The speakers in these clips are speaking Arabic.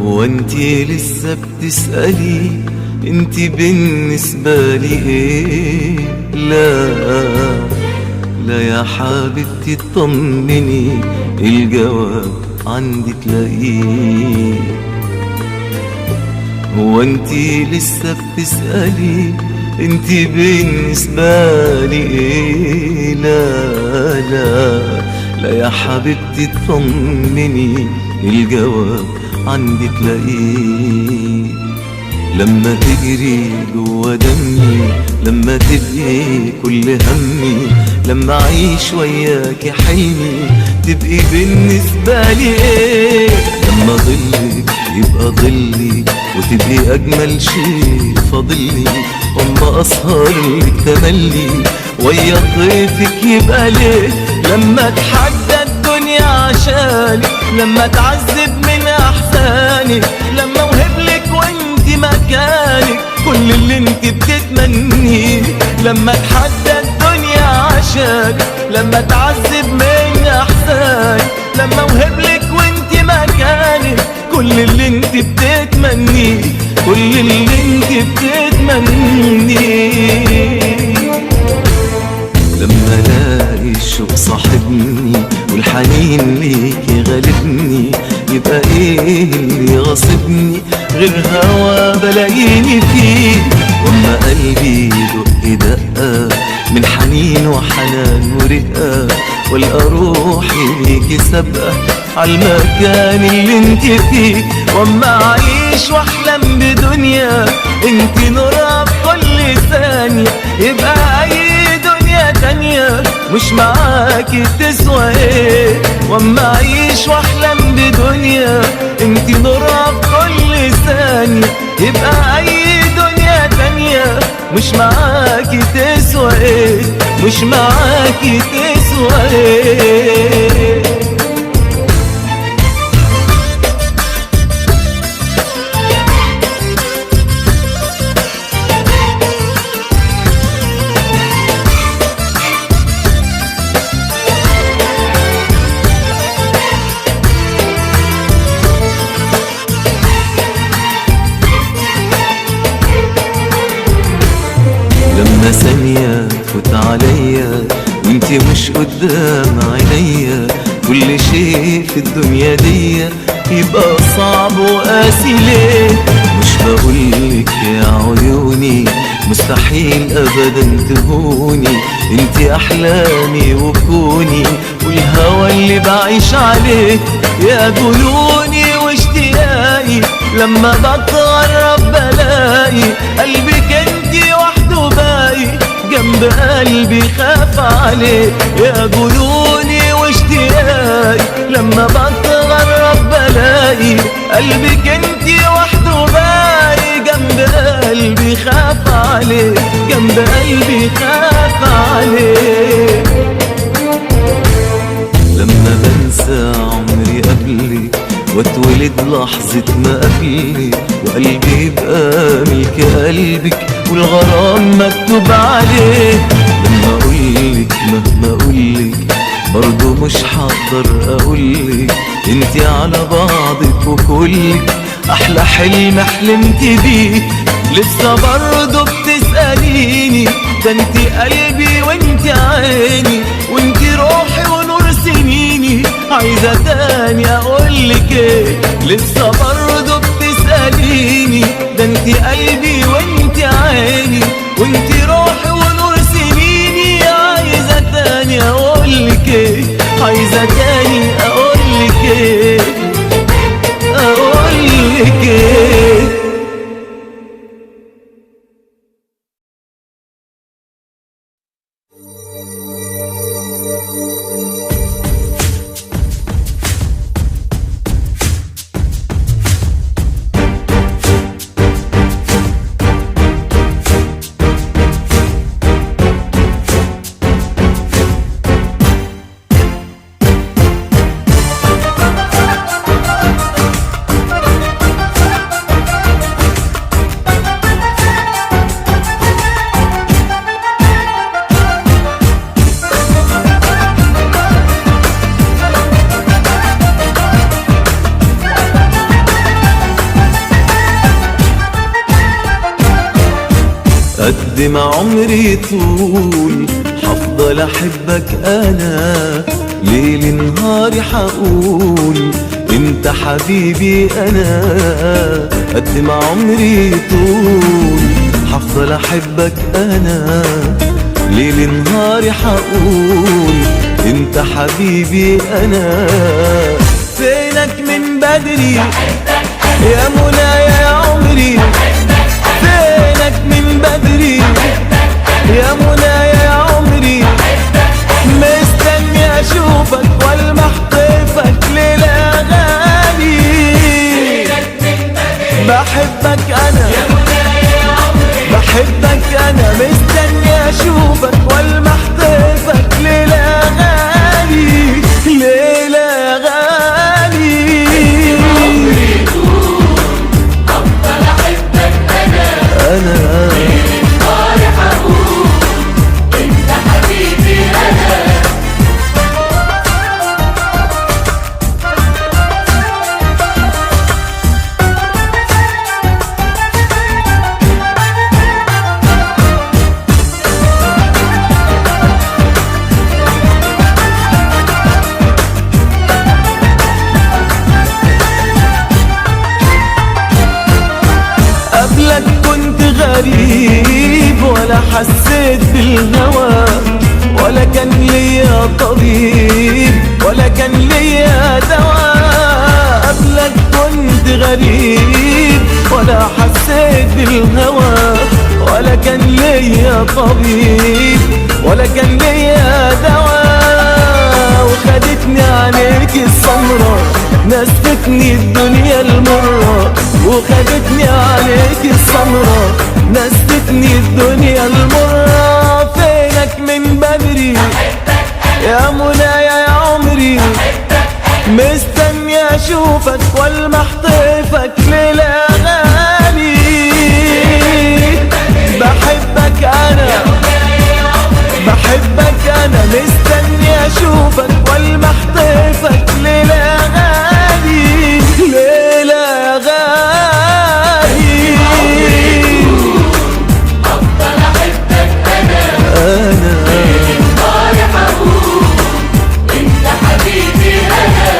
وانتي لسه بتسألي انتي بالنسبة لي ايه؟ لا لا يا حبيبتي اطمني، الجواب عندي تلاقيه. هو انتي لسه بتسألي انتي بالنسبة لي ايه؟ لا لا لا يا حبيبتي اطمني، الجواب عندي تلاقيه. لما تجري جوا دمي، لما تبقي كل همي، لما اعيش وياكي حلمي، تبقي بالنسبة لي ايه؟ لما ظلك يبقى ظلي، وتبقي اجمل شيء فاضلي، اما اسهر لك تملي، ويا طيفك يبقى ليه؟ لما اتحدى الدنيا عشانك، لما اتعذب من احزانك، لما اوهبلك وانت مكانك كل اللي انت بتتمنيه. لما اتحدى الدنيا عشانك، لما اتعذب من احزانك، لما اوهبلك وانت مكانك كل اللي انت بتتمنيه، كل اللي انت بتتمنيه. لما الاقي الشوق صاحبني والحنين ليكي غالبني، يبقى ايه اللي غاصبني غير هوا بلاقيني فيه؟ واما قلبي يدق دقة من حنين وحنان ورقة، والقى روحي ليكي سابقة عالمكان اللي انت فيه. واما اعيش واحلم بدنيا انت نورها في كل ثانية، يبقى اي دنيا تانية مش معاكي تسوى ايه؟ واما اعيش واحلم بدنيا انت نورها في كل ثانية، يبقى اي دنيا تانية مش معاكي تسوى ايه؟ مش معاكي تسوى ايه؟ لما ثانية تفوت عليا وانتي مش قدام عينيا، كل شيء في الدنيا دي يبقى صعب وقاسي ليه؟ مش بقولك يا عيوني مستحيل ابدا تهوني، انتي احلامي وكوني والهوى اللي بعيش عليه. يا جنوني واشتياقي لما بتغرب بلاقي قلبك انتي وحده باقي جنب قلبي خاف عليه. يا جنوني واشتياقي لما بتغرب بلاقي قلبك انتي وحده باقي جنب قلبي خاف عليه، جنب قلبي خاف عليه. لما بنسى عمري قبلك واتولد لحظة ما قبلك، وقلبي يبقى ملك قلبك والغرام مكتوب عليه. لما اقولك مهما اقولك برضو مش هقدر اقولك، انتي على بعضك وكلك احلى حلم حلمت بيه. لسه برضو بتسأليني، ده انتي قلبي وانتي عيني وانتي روحي ونور سنيني، عايزة تاني اقولك ايه؟ لسه برضو بتسأليني، ده انتي قلبي وانتي عيني وانتي روحي ونور سنيني، عايزة تاني اقولك ايه؟ عايزة تاني اقولك ايه؟ اقولك ايه؟ قد ما عمري طول حفضل احبك انا، ليل نهاري حقول انت حبيبي انا. قد ما عمري طول حفضل احبك انا، ليل نهاري حقول انت حبيبي انا. فينك من بدري يا منايا يا عمري، فينك من بدري يا منايا يا عمري، مستني اشوفك والمح طيفك ليلة غالي. بحبك انا بحبك انا، مستني اشوفك والمح طيفك ليلة غالي ليلة غالي. أفضل أحبك أنا نهاري حقول أنت حبيبي أنا. قبلك كنت غريب ولا حسيت بالهوى، ولا كان ليا طبيب ولا كان ليا دواء. قبلك كنت غريب ولا حسيت بالهوى، ولا كان ليا طبيب ولا كان ليا دواء. وخدتني عليك السمرة نستني الدنيا المرة، وخدتني عليك السمرة نستني الدنيا المرة. فينك من بدري يا منايا يا عمري، مستني اشوفك والمح طيفك ليلة غالي. بحبك انا بحبك انا، مستني اشوفك والمح طيفك ليلة غالي ليلة غالي. أفضل أحبك أنا نهاري حقول أنت حبيبي أنا.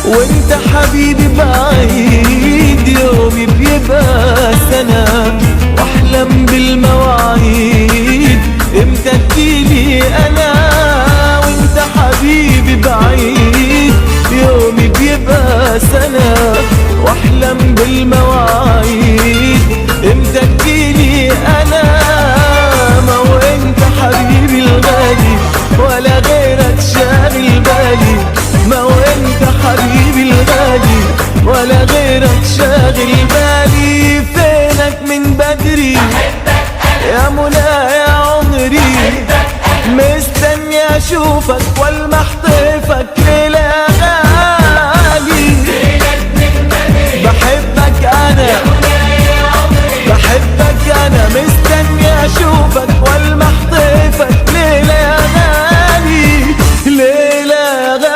وانت حبيبي بعيد، يومي بيبقى سنة واحلم بالمواعيد امتى تجيلي انا. وانت حبيبي بعيد، يومي بيبقى سنة واحلم بالمواعيد امتى تجيلي انا. ما هو انت حبيبي الغالي ولا غيرك شاغل بالي، ما هو انت حبيبي الغالي ولا غيرك شاغل بالي. فينك من بدري يا منى يا عمري، مستني اشوفك والمح طيفك ليلة غالي. بحبك انا بحبك انا، مستني اشوفك والمح طيفك ليلة غالي ليلة غالي.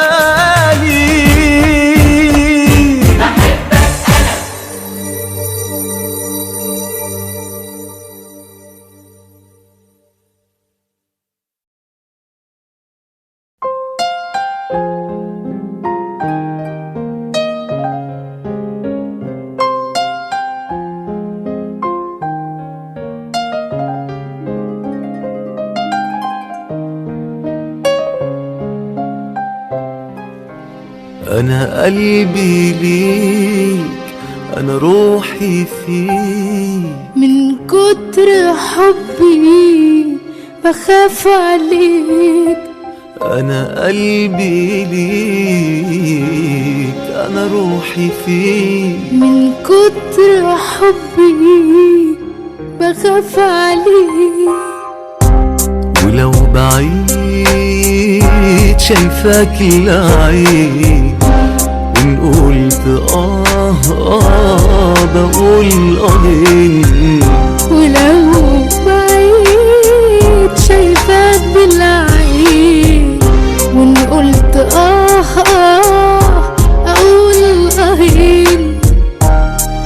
أنا قلبي ليك، أنا روحي فيك، من كتر حبي بخاف عليك. أنا قلبي ليك، أنا روحي فيك، من كتر حبي بخاف عليك. ولو بعيد شايفاك العين، وإن قلت بقول ولو بعيد شايفاك بالعين، وإن قلت أقول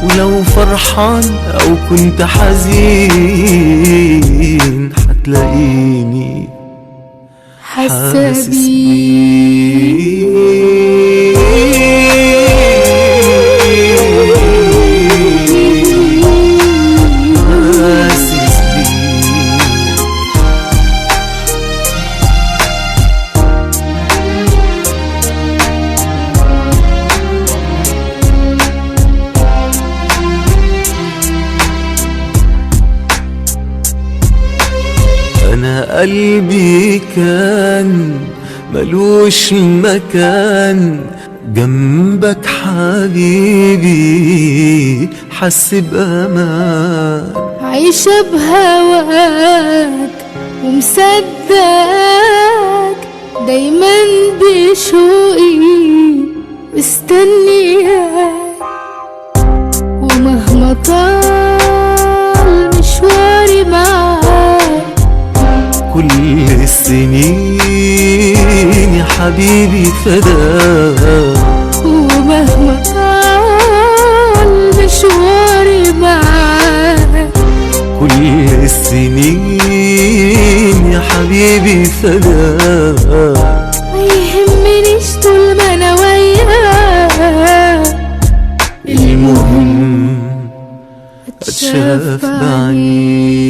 ولو فرحان أو كنت حزين هتلاقيني حاسة أنا قلبي كان ملوش مكان جنبك حبيبي، حس بأمان. عايشة بهواك ومصدقك دايما بشوقي مستنياك، ومهما طال مشواري معاك كل السنين يا حبيبي فداك، ومهما طال مشواري معاك كل السنين يا حبيبي فداك. ما يهمنيش طول ما انا وياك، المهم اتشاف بعينيك.